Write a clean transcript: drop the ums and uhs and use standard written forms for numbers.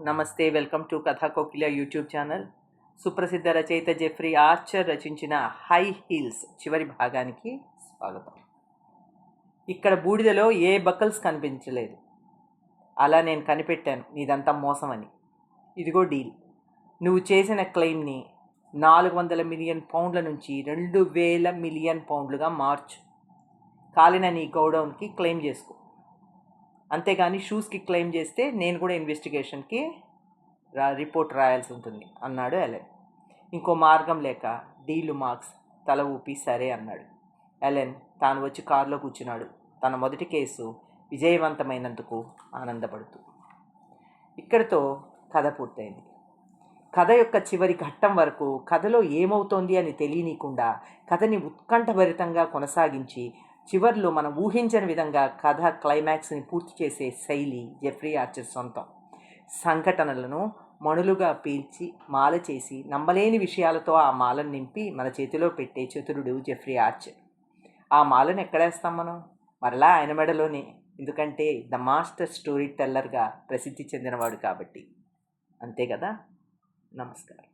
నమస్తే. Welcome to కథా కోకిల YouTube channel. సుప్రసిద్ధ రచయిత జెఫ్రీ ఆర్చర్ రచించిన హై హీల్స్ చివరి భాగానికి స్వాగతం. ఇక్కడ బూడిదలో ఏ బకల్స్ కనిపించలేదు. అలా నేను కనిపెట్టాను నీదంతా మోసమని. ఇదిగో డీల్. నువ్వు చేసిన క్లెయిమ్ని 400 మిలియన్ పౌండ్ల నుంచి 2000 మిలియన్ పౌండ్లుగా మార్చు. కాలిన నీ గోడౌన్కి క్లెయిమ్ చేసుకో. అంతేగాని షూస్కి క్లెయిమ్ చేస్తే నేను కూడా ఇన్వెస్టిగేషన్కి రిపోర్ట్ రాయాల్సి ఉంటుంది అన్నాడు ఎలెన్. ఇంకో మార్గం లేక డీలు మార్క్స్ తల ఊపి సరే అన్నాడు. ఎలెన్ తాను వచ్చి కారులో కూర్చున్నాడు, తన మొదటి కేసు విజయవంతమైనందుకు ఆనందపడుతూ. ఇక్కడితో కథ పూర్తయింది. కథ యొక్క చివరి ఘట్టం వరకు కథలో ఏమవుతోంది అని తెలియనీయకుండా కథని ఉత్కంఠభరితంగా కొనసాగించి చివర్లో మనం ఊహించని విధంగా కథ క్లైమాక్స్ని పూర్తి చేసే శైలి జెఫ్రీ ఆర్చర్ సొంతం. సంఘటనలను మణులుగా పీల్చి మాల చేసి నమ్మలేని విషయాలతో ఆ మాలను నింపి మన చేతిలో పెట్టే చతురుడు జెఫ్రీ ఆర్చర్. ఆ మాలను ఎక్కడేస్తాం మనం? మరలా ఆయన మెడలోనే. ఎందుకంటే ద మాస్టర్ స్టోరీ టెల్లర్గా ప్రసిద్ధి చెందినవాడు కాబట్టి. అంతే కదా. నమస్కారం.